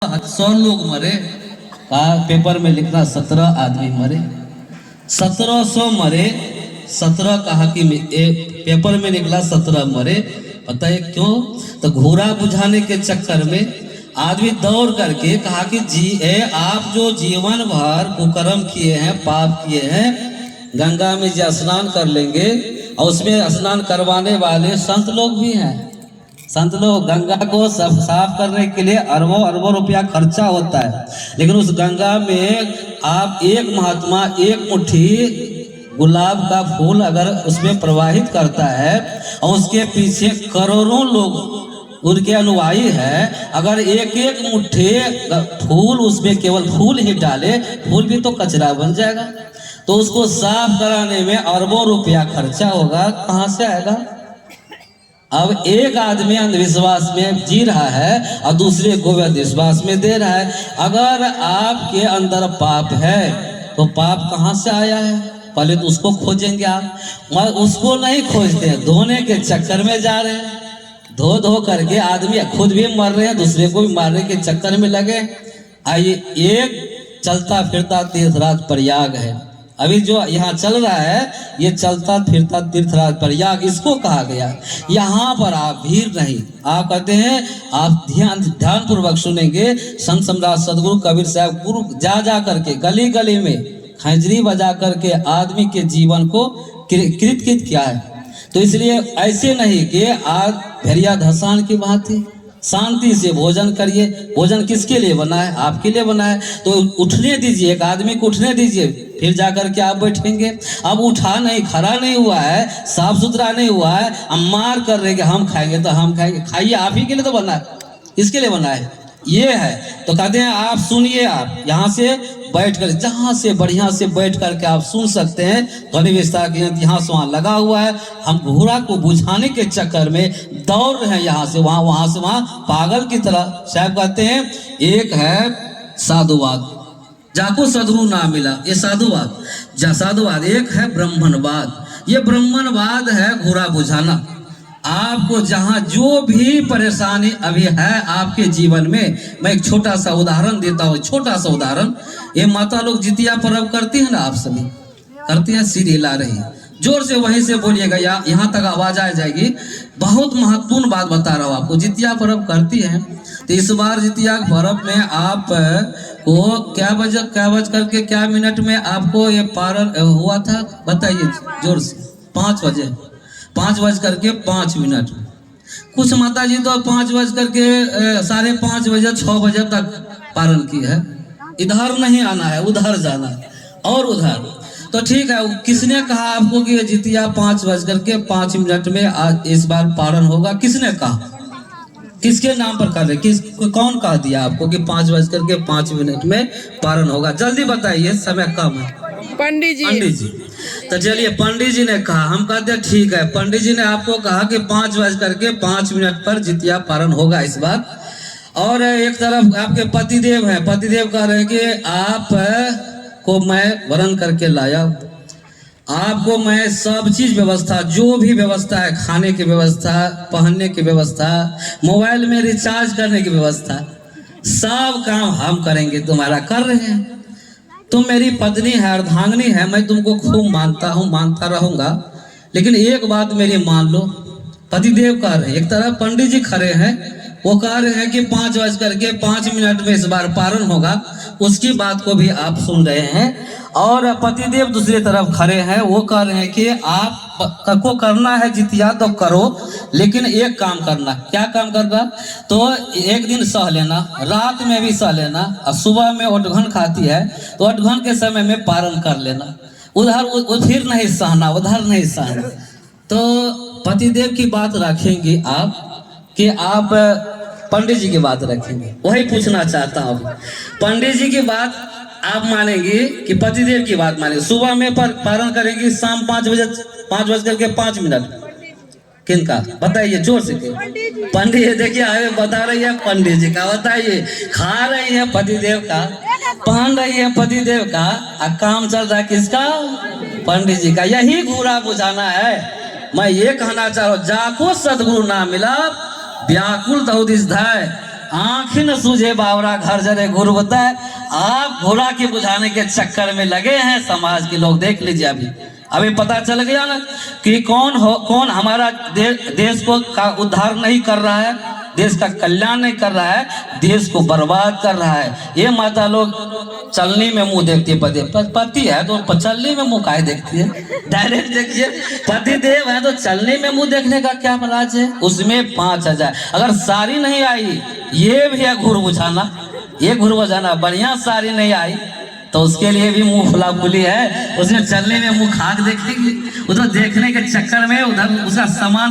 100 लोग मरे। कहा पेपर में लिखना 17 आदमी मरे, 1700 मरे, 17 कहा कि पेपर में निकला 17 मरे। बताइए क्यों? तो घोड़ा बुझाने के चक्कर में आदमी दौड़ करके कहा कि आप जो जीवन भर कुकर्म किए हैं, पाप किए हैं, गंगा में जो स्नान कर लेंगे, और उसमें स्नान करवाने वाले संत लोग भी हैं। संत लोग गंगा को साफ करने के लिए अरबों अरबों रुपया खर्चा होता है, लेकिन उस गंगा में आप एक महात्मा एक मुट्ठी गुलाब का फूल अगर उसमें प्रवाहित करता है और उसके पीछे करोड़ों लोग उनके अनुयायी है, अगर एक एक मुट्ठी फूल उसमें केवल फूल ही डाले, फूल भी तो कचरा बन जाएगा, तो उसको साफ कराने में अरबों रुपया खर्चा होगा, कहाँ से आएगा? अब एक आदमी अंधविश्वास में जी रहा है और दूसरे को अंधविश्वास में दे रहा है। अगर आपके अंदर पाप है तो पाप कहाँ से आया है? पहले तो उसको खोजेंगे आप, मगर उसको नहीं खोजते, धोने के चक्कर में जा रहे हैं। धो धो करके आदमी खुद भी मर रहे हैं, दूसरे को भी मारने के चक्कर में लगे। आइए, एक चलता फिरता तीर्थराज प्रयाग है, अभी जो यहाँ चल रहा है ये चलता फिरता तीर्थराज प्रयाग इसको कहा गया। यहाँ पर आप भीड़ नहीं, आप कहते हैं आप ध्यान पूर्वक सुनेंगे। संत सम्राट सदगुरु कबीर साहब गुरु जा करके गली गली में खंजरी बजा करके आदमी के जीवन को कृत किया है। तो इसलिए ऐसे नहीं कि आज भेड़िया धसान की बात है, शांति से भोजन करिए। भोजन किसके लिए बना है? आपके लिए बना है, तो उठने दीजिए, एक आदमी को उठने दीजिए, फिर जाकर के आप बैठेंगे। अब उठा नहीं, खड़ा नहीं हुआ है, साफ सुथरा नहीं हुआ है, हम मार कर रहे हैं हम खाएंगे तो हम खाएंगे। खाइए, आप ही के लिए तो बना है, इसके लिए बना है, ये है। तो कहते हैं आप सुनिए, आप यहाँ से बैठ कर, जहाँ से बढ़िया से बैठ करके आप सुन सकते हैं। ध्वनि विस्तार के यहाँ से वहाँ लगा हुआ है। हम घोड़ा को बुझाने के चक्कर में दौड़ रहे हैं, यहाँ से वहाँ, वहाँ से वहाँ, पागल की तरह। साहब कहते हैं एक है साधुवाद, जाको सदगुरु ना मिला, ये साधुवाद। साधुवाद एक है ब्राह्मणवाद, ये ब्राह्मणवाद है घोड़ा बुझाना। आपको जहां जो भी परेशानी अभी है आपके जीवन में, मैं एक छोटा सा उदाहरण देता हूँ, छोटा सा उदाहरण। ये माता लोग जितिया पर्व करती है ना, आप सभी करती है, सिर हिला रही है, जोर से वहीं से बोलिएगा, यहाँ तक आवाज आ जाएगी। बहुत महत्वपूर्ण बात बता रहा हूँ आपको। जितिया पर्व करती है, तो इस बार जितिया पर्व में आप को क्या बज करके क्या मिनट में आपको ये पारण हुआ था? बताइए जोर से। 5 बजे, 5:05 कुछ माता जी तो 5:05 बजे 6 बजे तक पारण की है। इधर नहीं आना है, उधर जाना है, और उधर तो ठीक है। किसने कहा आपको कि जितिया 5:05 में आज इस बार पारण होगा? किसने कहा? किसके नाम पर कर रहे? कौन कहा दिया आपको कि 5:05 में पारण होगा? जल्दी बताइए, समय कम है। पंडित जी। पंडित जी, तो चलिए, पंडित जी ने कहा, हम कहते हैं ठीक है। पंडित जी ने आपको कहा कि 5:05 पर जितिया पारण होगा इस बार। और एक तरफ आपके पतिदेव हैं, पतिदेव कह रहे हैं कि आप को मैं वरण करके लाया, आपको मैं सब चीज व्यवस्था, जो भी व्यवस्था है, खाने की व्यवस्था, पहनने की व्यवस्था, मोबाइल में रिचार्ज करने की व्यवस्था, सब काम हम करेंगे, तुम्हारा कर रहे हैं। तुम मेरी पत्नी है, अर्धांगिनी है, मैं तुमको खूब मानता हूँ, मानता रहूंगा, लेकिन एक बात मेरी मान लो। पतिदेव कह रहे हैं, एक तरफ पंडित जी खड़े हैं, वो कह रहे हैं कि 5:05 में इस बार पारण होगा, उसकी बात को भी आप सुन रहे हैं। और पतिदेव दूसरी तरफ खड़े हैं, वो कह रहे हैं कि आप को करना है जितिया तो करो, लेकिन एक काम करना। क्या काम करना? तो एक दिन सह लेना, रात में भी सह लेना, और सुबह में ओटघन खाती है तो ओटघन के समय में पारण कर लेना। उधर फिर नहीं सहना, उधर नहीं सहना। तो पतिदेव की बात रखेंगे आप कि आप पंडित जी की बात रखेंगे? वही पूछना चाहता हूँ। पंडित जी की बात आप मानेंगे कि पतिदेव की बात मानेंगे? सुबह में पारण करेंगे, शाम 5:05 किनका? बताइए जोर से। पंडित जी, देखिए हमें बता रही है पंडित जी का। बताइए, खा रही है पतिदेव का, पहन रही है पतिदेव का, और काम चल रहा है किसका? पंडित जी का। यही घोड़ा बुझाना है। मैं ये कहना चाह रहा हूँ, जाको सदगुरु ना मिला व्याकुल दहुदिस धाय, आंख न सूझे बावरा घर जरे गुरु बताए। आप घोड़ा के बुझाने के चक्कर में लगे हैं समाज के लोग। देख लीजिए अभी पता चल गया ना कि कौन हमारा देश को का उद्धार नहीं कर रहा है, देश का कल्याण नहीं कर रहा है, देश को बर्बाद कर रहा है। ये माता लोग चलनी में मुंह देखती है। पति है तो चलनी में मुंह काहे देखती है? डायरेक्ट देखिए, पति देव है तो चलनी में मुंह देखने का क्या राज है? उसमें 5000 अगर साड़ी नहीं आई, ये भी है घुर बुझाना, ये घुर बुझाना। बढ़िया साड़ी नहीं आई तो उसके लिए भी मुंह खुला खुली है, उसने चलने में मुंह खाक देखेगी। उधर देखने के चक्कर में उधर उसका सामान